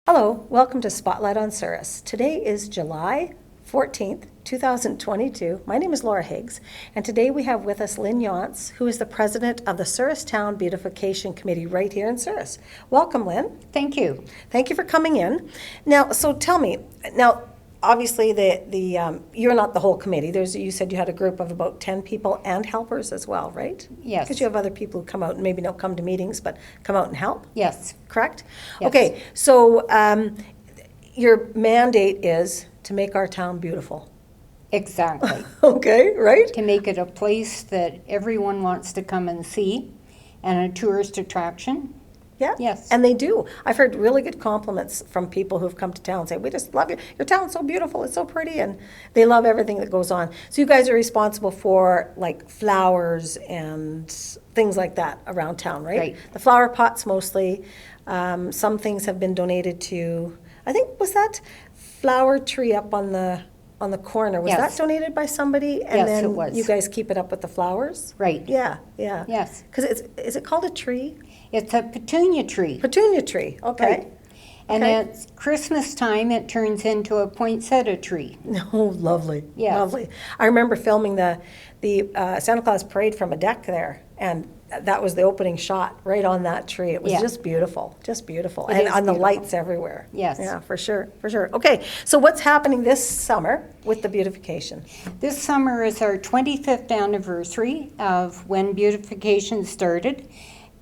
Hello, welcome to Spotlight on Souris. Today is July 14th, 2022. My name is Laura Higgs, and today we have with us Lynne Janz, who is the president of the Souris Town Beautification Committee right here in Souris. Welcome, Lynne. Thank you. Thank you for coming in. Now, so tell me, obviously you're not the whole committee. You said you had a group of about 10 people and helpers as well, right? Yes. Because you have other people who come out and maybe don't come to meetings, but come out and help? Yes. Correct? Yes. Okay, so your mandate is to make our town beautiful. Exactly. Okay, right? To make it a place that everyone wants to come and see and a tourist attraction. Yeah. Yes. And they do. I've heard really good compliments from people who've come to town saying, we just love you. Your town's so beautiful. It's so pretty. And they love everything that goes on. So you guys are responsible for like flowers and things like that around town, right? Right. The flower pots mostly. Some things have been donated to, I think, was that flower tree up on the corner? Was Yes. that donated by somebody? And Yes, then it was. you guys keep it up with the flowers? Right. Yeah, yeah. Yes. Because is it called a tree? It's a petunia tree. Petunia tree, okay. Right. And Okay. at Christmas time, it turns into a poinsettia tree. Oh, lovely, Yes. lovely. I remember filming the Santa Claus parade from a deck there, and that was the opening shot right on that tree. It was Yeah. just beautiful, just beautiful. It And is on the beautiful. lights everywhere. Yes. Yeah, for sure, for sure. Okay, so what's happening this summer with the beautification? This summer is our 25th anniversary of when beautification started,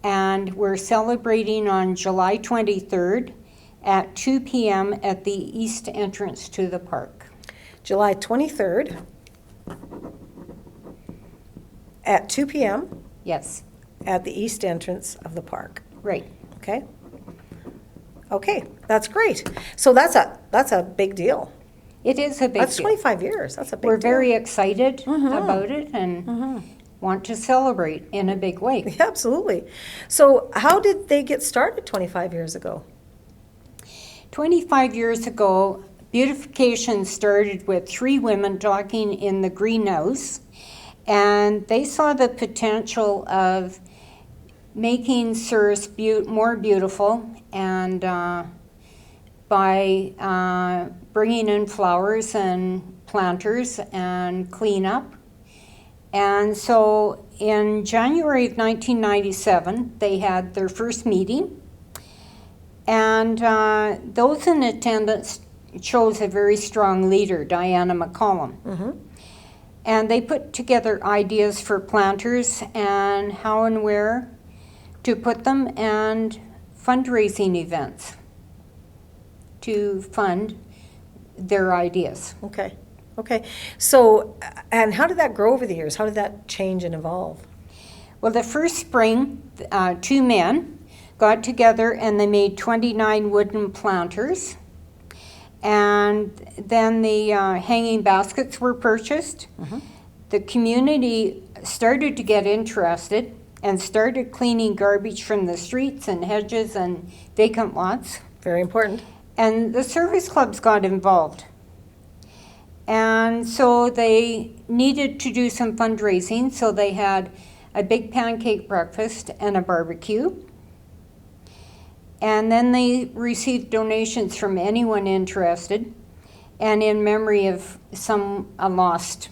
and we're celebrating on July 23rd at 2 p.m. at the east entrance to the park. July 23rd at 2 p.m. Yes, at the east entrance of the park. right. Okay? Okay, that's great. So that's a big deal. It is a big That's deal. 25 years. That's a big We're deal. very excited about it and want to celebrate in a big way. Yeah, absolutely. So how did they get started 25 years ago? 25 years ago, beautification started with 3 women talking in the greenhouse, and they saw the potential of making Souris more beautiful, and by bringing in flowers and planters and cleanup. And so in January of 1997, they had their first meeting, and those in attendance chose a very strong leader, Diana McCollum. Mm-hmm. And they put together ideas for planters and how and where to put them, and fundraising events to fund their ideas. Okay. Okay. So, and how did that grow over the years? How did that change and evolve? Well, the first spring, 2 men got together and they made 29 wooden planters. And then the hanging baskets were purchased. Mm-hmm. The community started to get interested and started cleaning garbage from the streets and hedges and vacant lots. Very important. And the service clubs got involved. And so they needed to do some fundraising, so they had a big pancake breakfast and a barbecue. And then they received donations from anyone interested, and in memory of a lost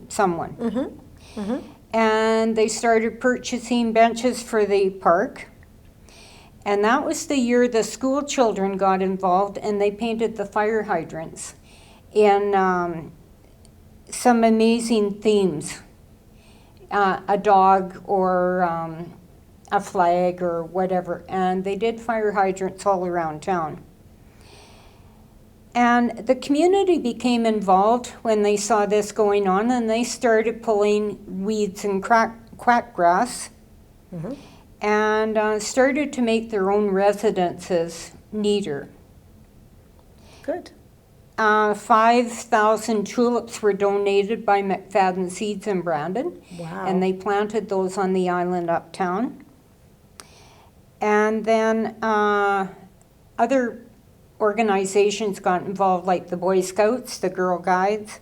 someone. Mm-hmm. Mm-hmm. And they started purchasing benches for the park. And that was the year the school children got involved, and they painted the fire hydrants in some amazing themes. A dog or a flag or whatever. And they did fire hydrants all around town. And the community became involved when they saw this going on, and they started pulling weeds and quackgrass, Mm-hmm. and started to make their own residences neater. Good. 5,000 tulips were donated by McFadden Seeds in Brandon, Wow. and they planted those on the island uptown. And then other organizations got involved, like the Boy Scouts, the Girl Guides,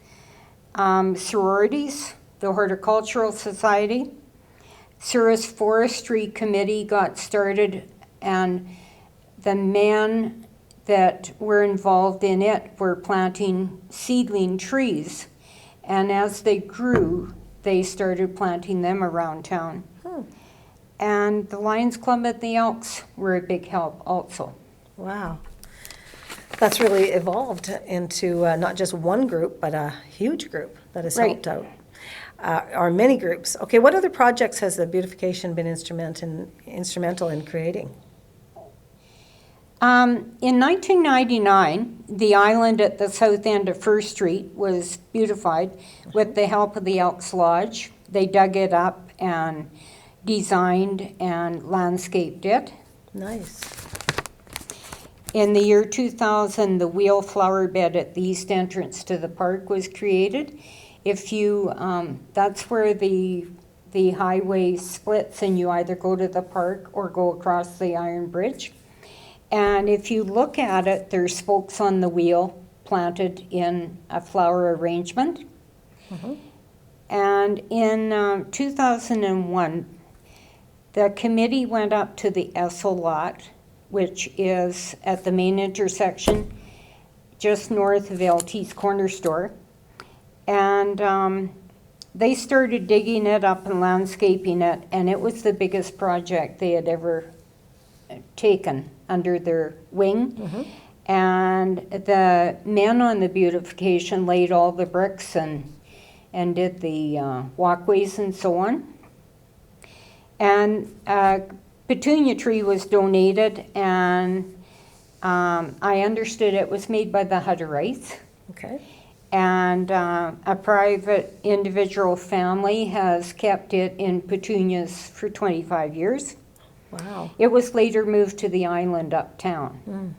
sororities, the Horticultural Society. Souris Forestry Committee got started, and the men that were involved in it were planting seedling trees. And as they grew, they started planting them around town. And the Lions Club at the Elks were a big help also. Wow. That's really evolved into not just one group, but a huge group that has helped out. Or many groups. Okay, what other projects has the beautification been instrumental in creating? In 1999, the island at the south end of First Street was beautified with the help of the Elks Lodge. They dug it up and designed and landscaped it. Nice. In the year 2000, the wheel flower bed at the east entrance to the park was created. If you, that's where the highway splits and you either go to the park or go across the Iron Bridge. And if you look at it, there's spokes on the wheel planted in a flower arrangement. And in 2001, the committee went up to the Essel lot, which is at the main intersection just north of LT's Corner Store. And they started digging it up and landscaping it, and it was the biggest project they had ever taken under their wing. And the men on the beautification laid all the bricks and did the walkways and so on. And a petunia tree was donated, and I understood it was made by the Hutterites. Okay. And a private individual family has kept it in petunias for 25 years. Wow. It was later moved to the island uptown.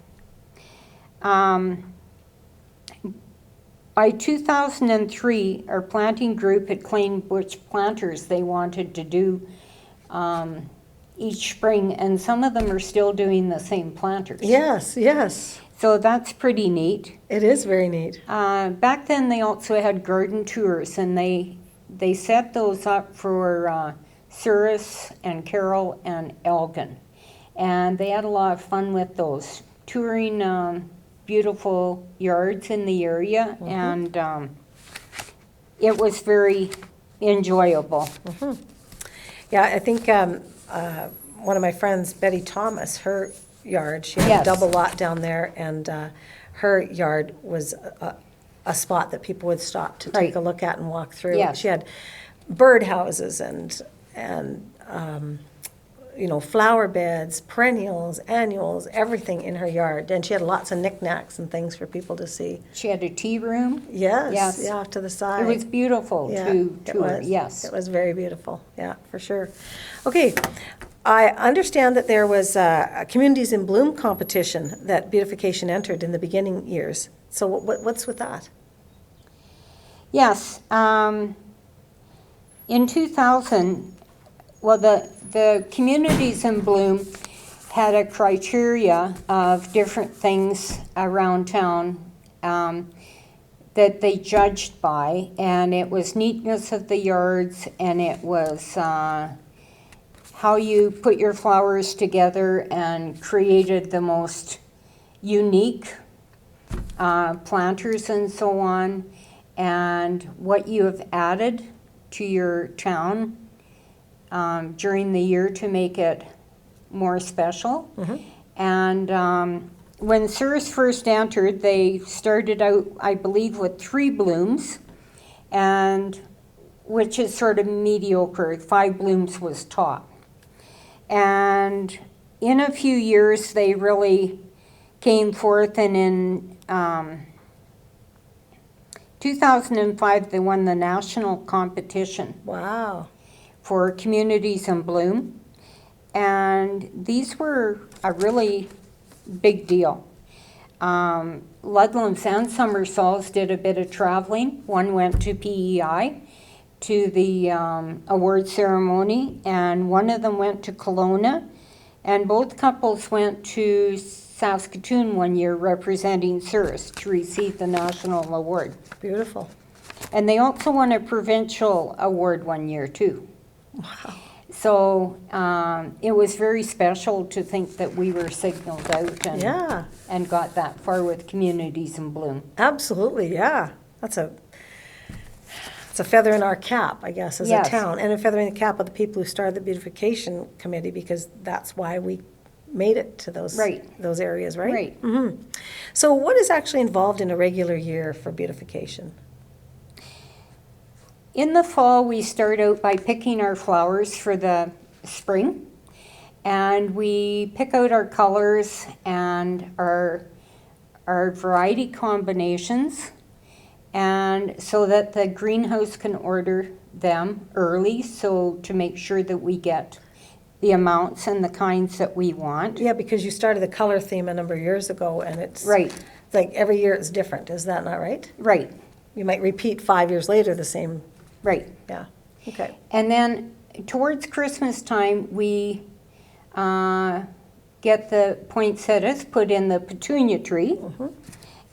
By 2003, our planting group had claimed which planters they wanted to do each spring, and some of them are still doing the same planters. Yes, yes. So that's pretty neat. It is very neat. Back then they also had garden tours, and they set those up for Souris and Carroll and Elgin. And they had a lot of fun with those, touring beautiful yards in the area, and it was very enjoyable. Yeah, I think one of my friends, Betty Thomas, her yard, she had a double lot down there, and her yard was a spot that people would stop to take a look at and walk through. Yes. She had bird houses and flower beds, perennials, annuals, everything in her yard. And she had lots of knickknacks and things for people to see. She had a tea room. Yes, yeah, off to the side. It was beautiful to tour, yes. It was very beautiful, yeah, for sure. Okay, I understand that there was a Communities in Bloom competition that Beautification entered in the beginning years. So what's with that? Yes, in 2000, well, the Communities in Bloom had a criteria of different things around town that they judged by, and it was neatness of the yards, and it was how you put your flowers together and created the most unique planters and so on, and what you have added to your town during the year to make it more special. And when Souris first entered, they started out, I believe, with 3 blooms, and which is sort of mediocre. 5 blooms was top. And in a few years, they really came forth, and in 2005, they won the national competition. Wow. For Communities in Bloom. And these were a really big deal. Ludlam's and Somersaults did a bit of traveling. One went to PEI to the award ceremony, and one of them went to Kelowna, and both couples went to Saskatoon one year representing Souris to receive the national award. Beautiful. And they also won a provincial award one year too. Wow. So it was very special to think that we were signaled out Yeah, and got that far with Communities in Bloom. absolutely, yeah. It's a feather in our cap, I guess, as a Yes. town, and a feather in the cap of the people who started the beautification committee, because that's why we made it to those Right. those areas, right? Right. Mm-hmm. So what is actually involved in a regular year for beautification? In the fall, we start out by picking our flowers for the spring. And we pick out our colors and our variety combinations, and so that the greenhouse can order them early, so to make sure that we get the amounts and the kinds that we want. Yeah, because you started the color theme a number of years ago, and it's Right, like every year it's different, is that not right? right, You might repeat 5 years later the same, right. yeah, okay. And then towards Christmas time, we get the poinsettias put in the petunia tree,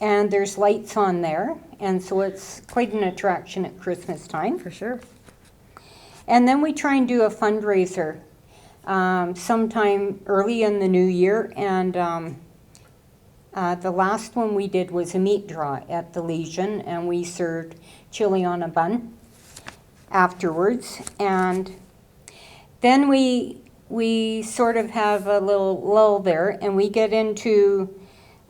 and there's lights on there, and so it's quite an attraction at Christmas time. For sure. And then we try and do a fundraiser sometime early in the new year, and the last one we did was a meat draw at the Legion, and we served chili on a bun afterwards. And then we sort of have a little lull there, and we get into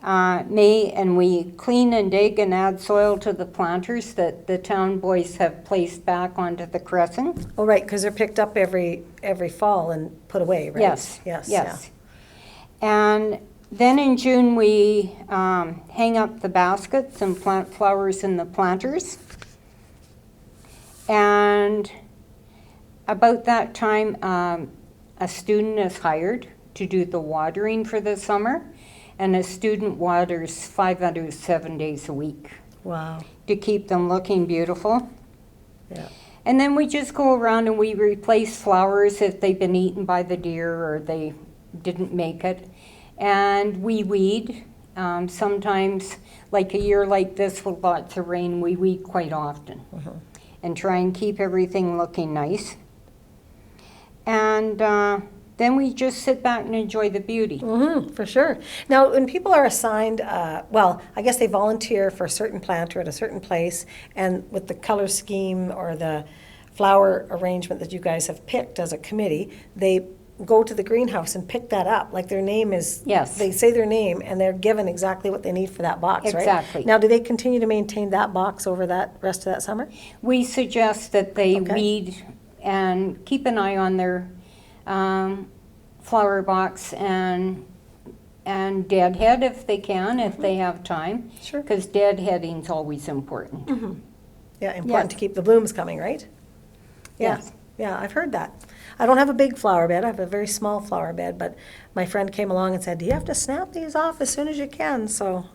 May, and we clean and dig and add soil to the planters that the town boys have placed back onto the crescent. Oh, right, because they're picked up every fall and put away, right? Yes, Yes, yes. And then in June, we hang up the baskets and plant flowers in the planters. And about that time, a student is hired to do the watering for the summer, and a student waters 5 out of 7 days a week Wow, to keep them looking beautiful. yeah. And then we just go around and we replace flowers if they've been eaten by the deer or they didn't make it. And we weed. Sometimes, like a year like this with lots of rain, we weed quite often and try and keep everything looking nice. And then we just sit back and enjoy the beauty. For sure. Now, when people are assigned, well, I guess they volunteer for a certain planter at a certain place, and with the color scheme or the flower arrangement that you guys have picked as a committee, they go to the greenhouse and pick that up. Like their name is, Yes. they say their name, and they're given exactly what they need for that box, right? Exactly. Now, do they continue to maintain that box over that rest of that summer? We suggest that they Okay. weed and keep an eye on their flower box and deadhead if they can, if they have time. Sure. Because deadheading's always important. Yeah, important Yes. to keep the blooms coming, right? Yeah. Yes. Yeah, I've heard that. I don't have a big flower bed. I have a very small flower bed, but my friend came along and said, "Do you have to snap these off as soon as you can?" So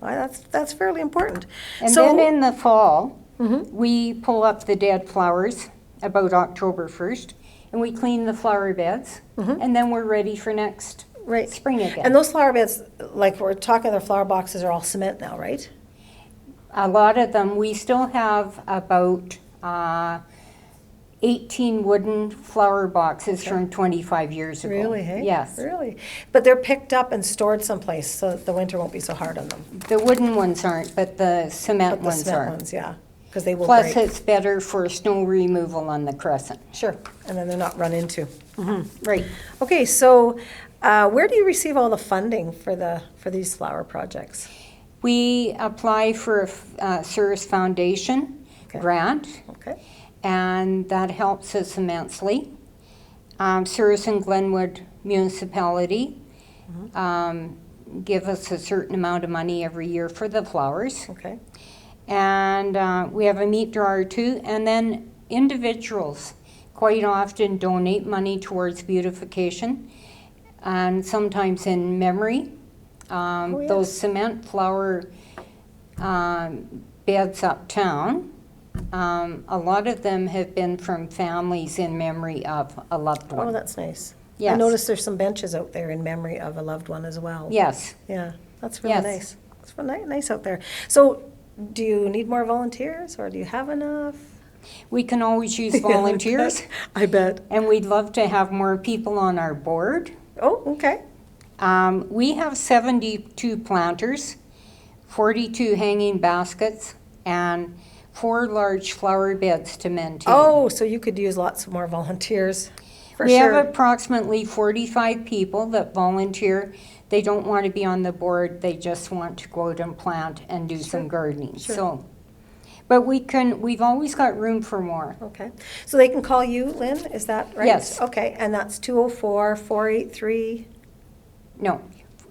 that's fairly important. And So- then in the fall, we pull up the dead flowers about October 1st, and we clean the flower beds, and then we're ready for next right. spring again. And those flower beds, like we're talking, their flower boxes are all cement now, right? A lot of them, we still have about 18 wooden flower boxes from 25 years ago. Really, hey? Yes. Really? But they're picked up and stored someplace so that the winter won't be so hard on them. The wooden ones aren't, but the cement But the ones cement are. ones, yeah, because they will Plus, break. it's better for snow removal on the crescent. Sure, and then they're not run into. Right. Okay, so where do you receive all the funding for these flower projects? We apply for a Souris Foundation Okay. grant, Okay, and that helps us immensely. Souris and Glenwood Municipality give us a certain amount of money every year for the flowers. okay, And we have a meat drawer too, and then individuals quite often donate money towards beautification, and sometimes in memory. yes. Those cement flower beds uptown, a lot of them have been from families in memory of a loved oh, one. that's nice. I Yes. noticed there's some benches out there in memory of a loved one as well. Yes. Yeah, that's really Yes. nice. It's really nice out there. So, do you need more volunteers, or do you have enough? We can always use volunteers. I bet. And we'd love to have more people on our board. Oh, okay. We have 72 planters, 42 hanging baskets, and 4 large flower beds to maintain. Oh, so you could use lots more volunteers, for We sure. have approximately 45 people that volunteer. They don't want to be on the board, they just want to go out and plant and do some gardening. Sure. So, but we've always got room for more. Okay. So they can call you, Lynn, is that right? Yes. Okay, and that's 204-483? No,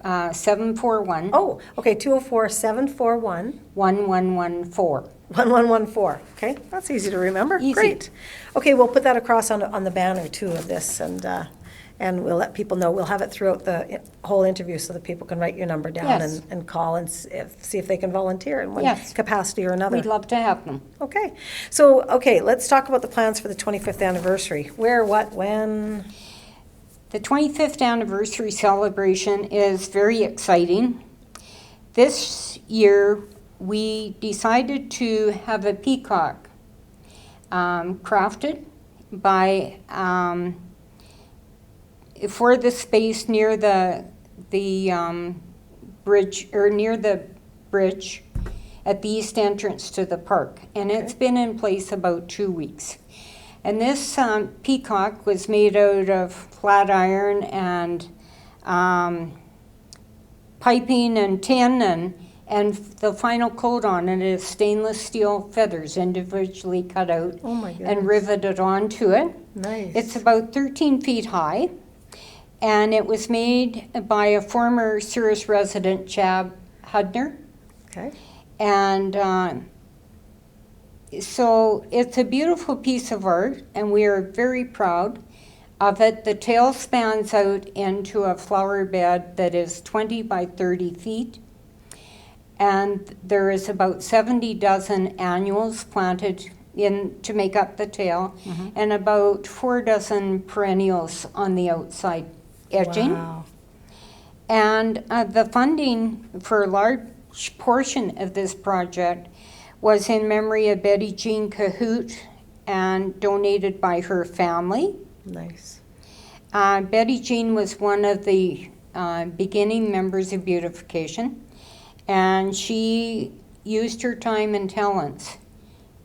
741 Oh, okay, 204-741? 1114. 1114. Okay, that's easy to remember. Easy. Great. Okay, we'll put that across on the banner too of this, and we'll let people know. We'll have it throughout the whole interview so that people can write your number down Yes. and call and see if they can volunteer in one Yes. capacity or another. We'd love to have them. Okay, so let's talk about the plans for the 25th anniversary. Where, what, when? The 25th anniversary celebration is very exciting. This year, we decided to have a peacock crafted by for the space near the bridge, or near the bridge at the east entrance to the park, and it's been in place about 2 weeks. And this peacock was made out of flat iron and piping and tin, and the final coat on it is stainless steel feathers individually cut out Oh my goodness. and riveted onto it. Nice. It's about 13 feet high, and it was made by a former Souris resident, Chab Hudner. Okay. And so it's a beautiful piece of art, and we are very proud of it. The tail spans out into a flower bed that is 20 by 30 feet, and there is about 70 dozen annuals planted in to make up the tail, and about 4 dozen perennials on the outside edging. Wow. And the funding for a large portion of this project was in memory of Betty Jean Cahoot and donated by her family. Nice. Betty Jean was one of the beginning members of Beautification, and she used her time and talents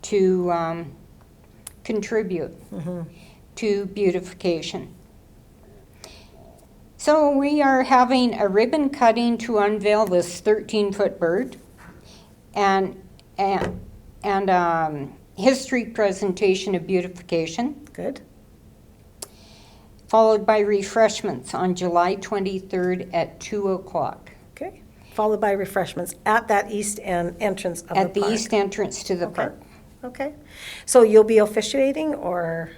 to contribute to Beautification. So we are having a ribbon cutting to unveil this 13-foot bird, and history presentation of Beautification, Good. followed by refreshments on July 23rd at 2 o'clock Okay. Followed by refreshments at that east end entrance of the park. at the east entrance to the Okay. park. Okay. So you'll be officiating or?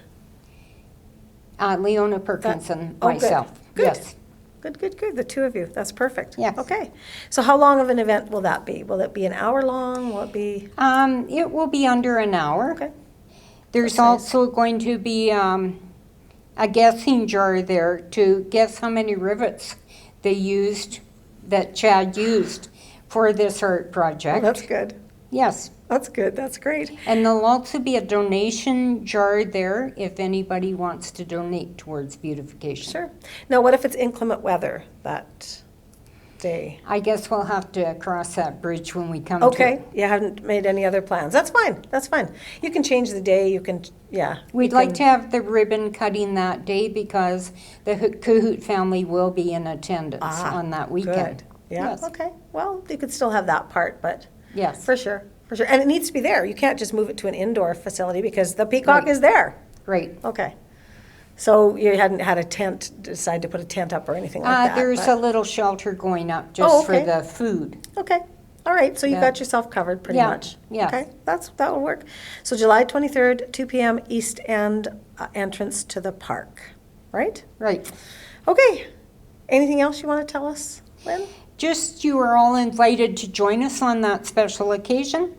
Leona Perkins and Oh, good. myself. Good. Yes. Good. The two of you. That's perfect. Yes. Okay. So how long of an event will that be? Will it be an hour long? Will it be? It will be under an hour. Okay. There's That's nice. also going to be a guessing jar there to guess how many rivets they used, that Chad used for this art Oh, project. that's good. Yes. That's good. That's great. And there'll also be a donation jar there if anybody wants to donate towards Beautification. Sure. Now, what if it's inclement weather that day? I guess we'll have to cross that bridge when we come to Okay. it. You haven't made any other plans. That's fine. That's fine. You can change the day. You can, yeah. We'd you like can- to have the ribbon cutting that day because the Cahoot family will be in attendance on that weekend. Good. Yeah. Yes. Okay. Well, you could still have that part, but Yes. for sure. For sure. And it needs to be there. You can't just move it to an indoor facility because the peacock Right. is there. Right. Okay. So you hadn't had a tent, decide to put a tent up or anything like that? There's but- a little shelter going up just Oh, for okay. the food. Okay. All right. So you Yeah. got yourself covered pretty Yeah. much. Yes. Okay. That will work. So July 23rd, 2 p.m. East End entrance to the park, right? Right. Okay. Anything else you want to tell us, Lynn? Just you are all invited to join us on that special occasion.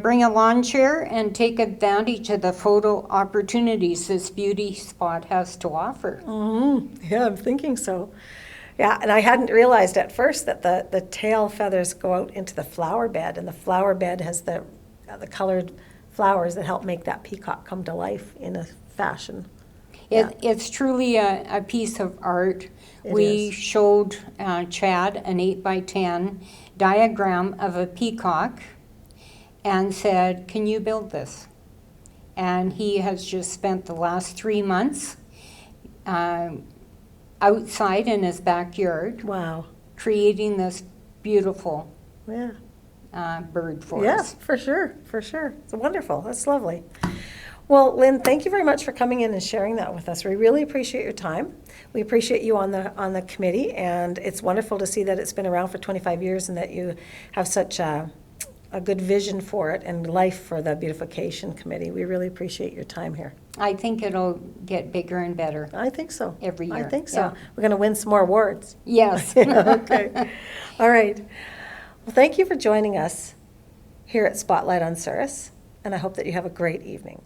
Bring a lawn chair and take advantage of the photo opportunities this beauty spot has to offer. Yeah, I'm thinking so. Yeah, and I hadn't realized at first that the tail feathers go out into the flower bed, and the flower bed has the colored flowers that help make that peacock come to life in a fashion. It's truly a piece of art. It We is. showed Chad an 8x10 diagram of a peacock and said, "Can you build this?" And he has just spent the last 3 months outside in his backyard Wow. creating this beautiful Yeah. bird for Yeah, us. for sure, for sure. It's wonderful. That's lovely. Well, Lynn, thank you very much for coming in and sharing that with us. We really appreciate your time. We appreciate you on the committee, and it's wonderful to see that it's been around for 25 years and that you have such a good vision for it and life for the Beautification Committee. We really appreciate your time here. I think it'll get bigger and better. I think so. Every I year, think so. yeah. We're going to win some more awards. Yes. Okay. All right. Well, thank you for joining us here at Spotlight on Souris, and I hope that you have a great evening.